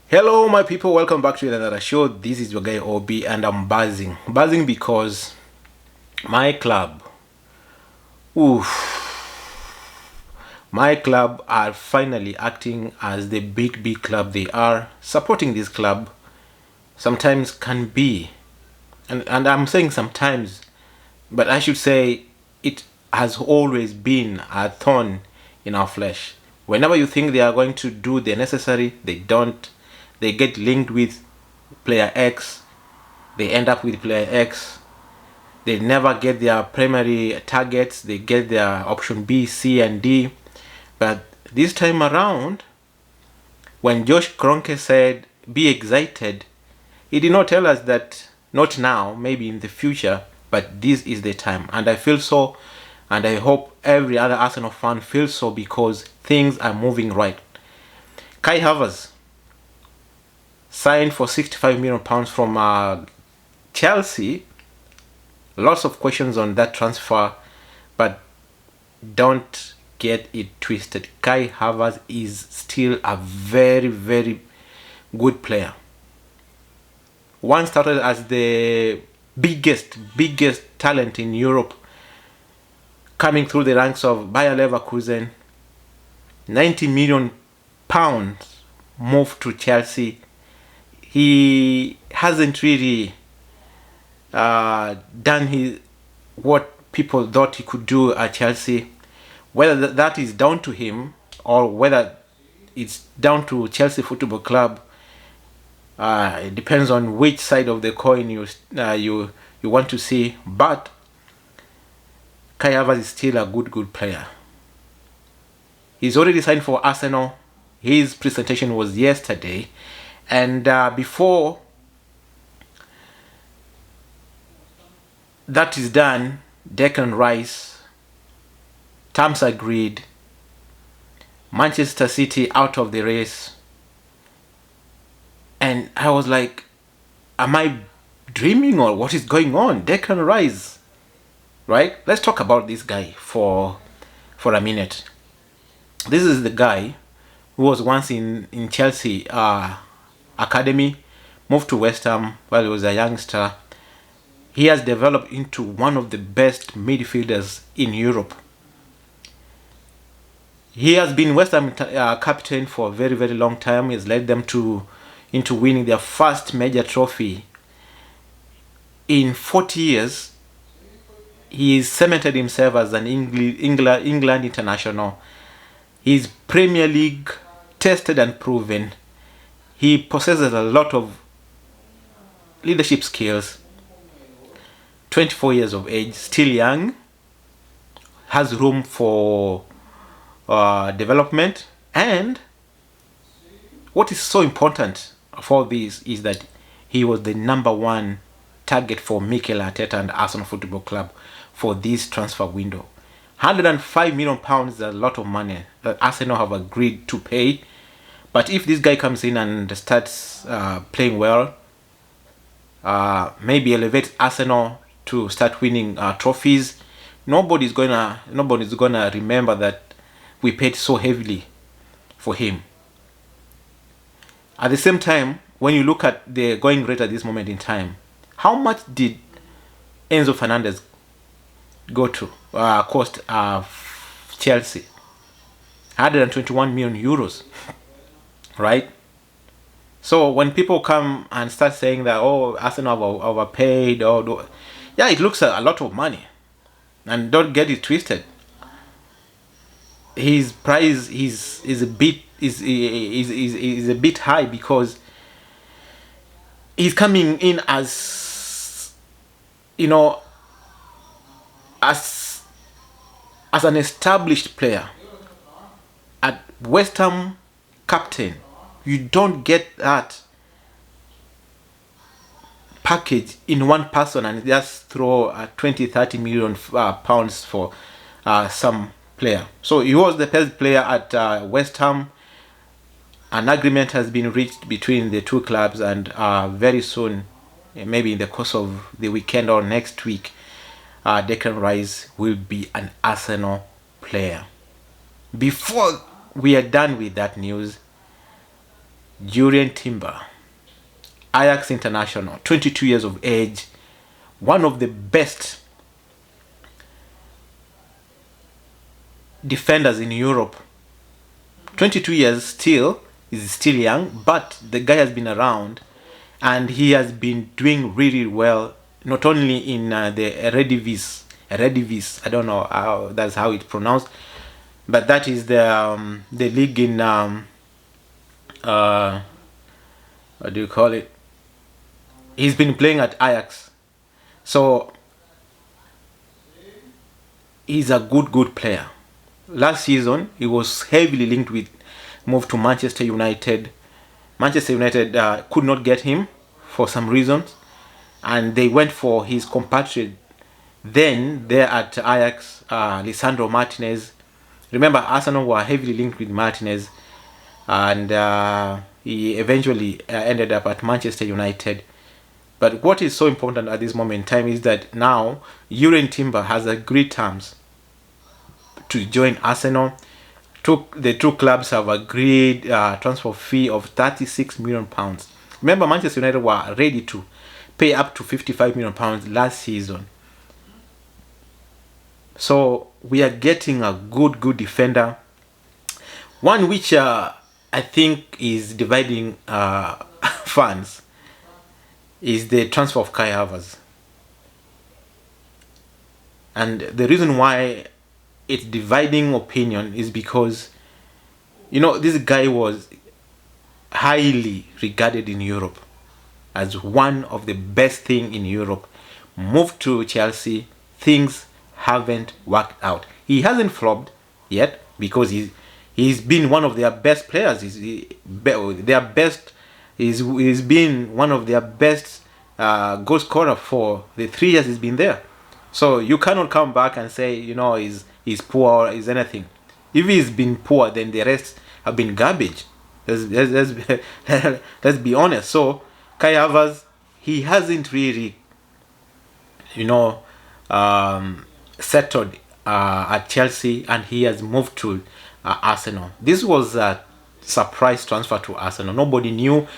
Hello my people, welcome back to another show. This is your guy Obi and I'm buzzing because my club, oof, my club are finally acting as the big club they are. Supporting this club sometimes can be, and I'm saying sometimes, but I should say it has always been a thorn in our flesh. Whenever you think they are going to do the necessary, they don't. They get linked with player X, they end up with player X. They never get their primary targets, they get their option B, C, and D. But this time around, when Josh Kroenke said, be excited, he did not tell us that not now, maybe in the future, but this is the time. And I feel so, and I hope every other Arsenal fan feels so because things are moving right. Kai Havertz signed for £65 million from Chelsea. Lots of questions on that transfer, but don't get it twisted. Kai Havertz is still a very good player. Once started as the biggest talent in Europe, coming through the ranks of Bayer Leverkusen. £90 million moved to Chelsea. He hasn't really done what people thought he could do at Chelsea. Whether that is down to him or whether it's down to Chelsea Football Club, it depends on which side of the coin you want to see. But Kai Havertz is still a good player. He's already signed for Arsenal. His presentation was yesterday, and before that is done, Declan Rice, terms agreed, Manchester City out of the race. And I was like, am I dreaming or what is going on? Declan Rice, right? Let's talk about this guy for a minute. This is the guy who was once in Chelsea academy, moved to West Ham while he was a youngster. He has developed into one of the best midfielders in Europe. He has been West Ham captain for a very long time. He has led them into winning their first major trophy in 40 years. He cemented himself as an England international. He's Premier League tested and proven. He possesses a lot of leadership skills. 24 years of age, still young, has room for development. And what is so important for this is that he was the number one target for Mikel Arteta and Arsenal Football Club for this transfer window. £105 million is a lot of money that Arsenal have agreed to pay. But if this guy comes in and starts playing well, maybe elevates Arsenal to start winning trophies, nobody's gonna remember that we paid so heavily for him. At the same time, when you look at the going rate at this moment in time, how much did Enzo Fernandez cost Chelsea? €121 million, right? So when people come and start saying that, oh, Arsenal have overpaid, yeah, it looks a lot of money, and don't get it twisted. His price is a bit high because he's coming in as, you know, as an established player at West Ham captain. You don't get that package in one person and just throw 20-30 million pounds for some player. So he was the best player at West Ham. An agreement has been reached between the two clubs, and very soon, maybe in the course of the weekend or next week, Declan Rice will be an Arsenal player. Before we are done with that news, Jurrien Timber, Ajax international, 22 years of age, one of the best defenders in Europe. 22 years still, is still young, but the guy has been around and he has been doing really well, not only in the Eredivisie, I don't know how that's how it's pronounced, but that is the league in what do you call it? He's been playing at Ajax, so he's a good player. Last season, he was heavily linked with move to Manchester United. Manchester United could not get him for some reasons, and they went for his compatriot then there at Ajax, Lisandro Martinez. Remember, Arsenal were heavily linked with Martinez, and he eventually ended up at Manchester United. But what is so important at this moment in time is that now Jurrien Timber has agreed terms to join Arsenal. The two clubs have agreed transfer fee of £36 million. Remember, Manchester United were ready to pay up to £55 million last season. So we are getting a good defender. One which I think is dividing fans is the transfer of Kai Havertz. And the reason why it's dividing opinion is because, you know, this guy was highly regarded in Europe as one of the best thing in Europe. Moved to Chelsea, things haven't worked out. He hasn't flopped yet because he's been one of their best players. He's been one of their best goal scorer for the 3 years he's been there. So you cannot come back and say, you know, he's poor or is anything. If he's been poor, then the rest have been garbage. Let's be honest. So Kai Havertz, he hasn't really, you know, settled at Chelsea, and he has moved to Arsenal. This was a surprise transfer to Arsenal. Nobody knew.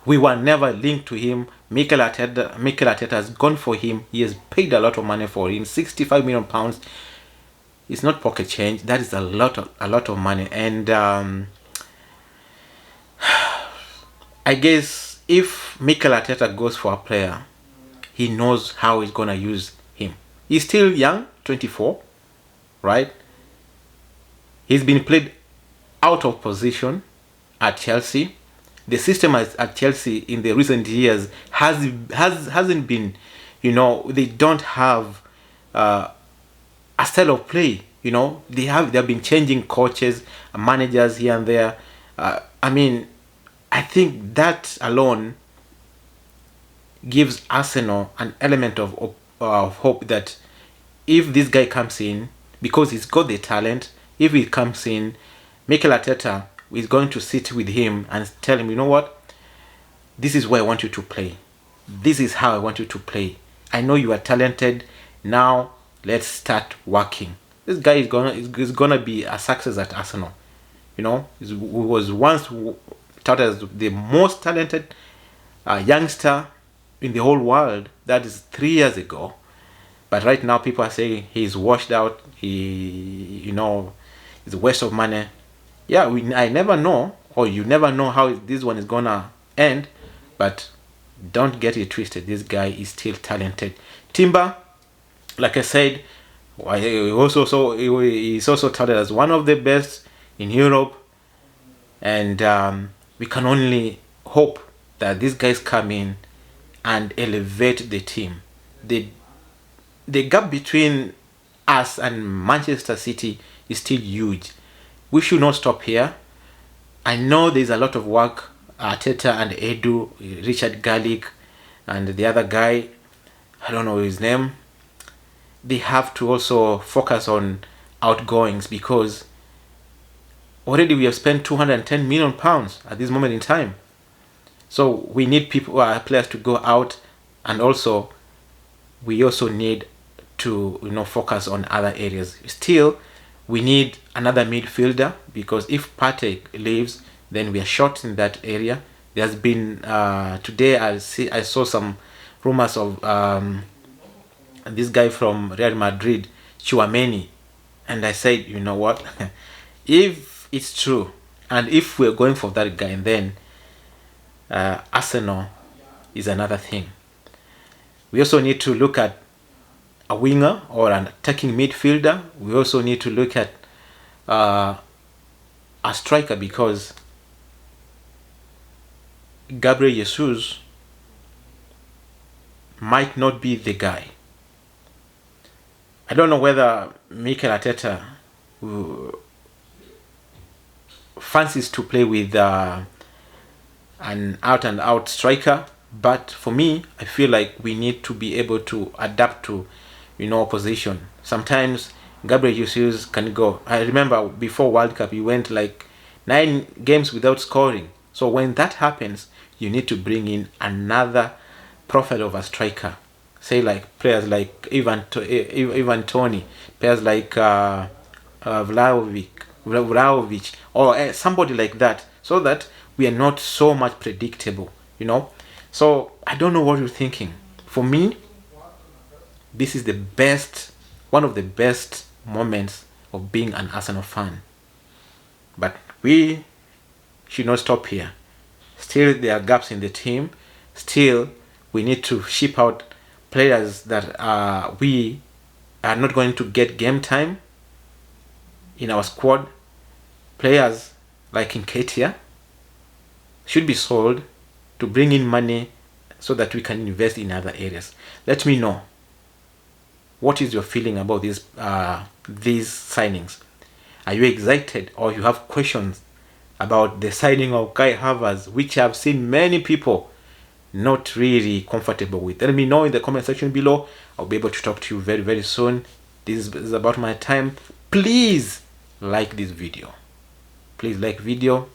We were never linked to him. Mikel Arteta has gone for him. He has paid a lot of money for him, £65 million. It's not pocket change. That is a lot of money. And I guess if Mikel Arteta goes for a player, he knows how he's gonna use him. He's still young, 24, right? He's been played out of position at Chelsea. The system at Chelsea in the recent years hasn't been, you know, they don't have a style of play. You know, they have been changing coaches, managers here and there. I mean, I think that alone gives Arsenal an element of hope that if this guy comes in, because he's got the talent, if he comes in, Mikel Arteta is going to sit with him and tell him, you know what, this is where I want you to play. This is how I want you to play. I know you are talented. Now let's start working. This guy is gonna be a success at Arsenal. You know, he was once touted as the most talented youngster in the whole world. That is 3 years ago. But right now people are saying he's washed out. He, you know, it's a waste of money. Yeah, I never know, or you never know how this one is gonna end. But don't get it twisted. This guy is still talented. Timber, like I said, he's also touted as one of the best in Europe, and we can only hope that these guys come in and elevate the team. The gap between us and Manchester City is still huge. We should not stop here. I know there's a lot of work. Arteta and Edu, Richard Garlick, and the other guy, I don't know his name, they have to also focus on outgoings, because already we have spent £210 million at this moment in time. So we need players to go out, and also we also need to, you know, focus on other areas. Still, we need another midfielder, because if Partey leaves, then we are short in that area. There's been today I saw some rumors of this guy from Real Madrid, Chouameni, and I said, you know what, if it's true and if we're going for that guy, then Arsenal is another thing. We also need to look at a winger or an attacking midfielder. We also need to look at a striker, because Gabriel Jesus might not be the guy. I don't know whether Mikel Arteta fancies to play with an out-and-out striker, but for me, I feel like we need to be able to adapt to, opposition. Sometimes Gabriel Jesus can go. I remember before World Cup, he went like 9 games without scoring. So when that happens, you need to bring in another profile of a striker. Say like players like Ivan Toney, players like Vlahovic, or somebody like that, so that we are not so much predictable, So I don't know what you're thinking. For me, this is one of the best moments of being an Arsenal fan. But we should not stop here. Still, there are gaps in the team. Still, we need to ship out players that we are not going to get game time in our squad. Players like Nketiah should be sold to bring in money so that we can invest in other areas. Let me know, what is your feeling about these signings? Are you excited, or you have questions about the signing of Kai Havertz, which I've seen many people not really comfortable with? Let me know in the comment section below. I'll be able to talk to you very, very soon. This is about my time. Please like this video. Please like video,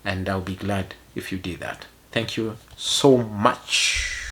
and I'll be glad if you did that. Thank you so much.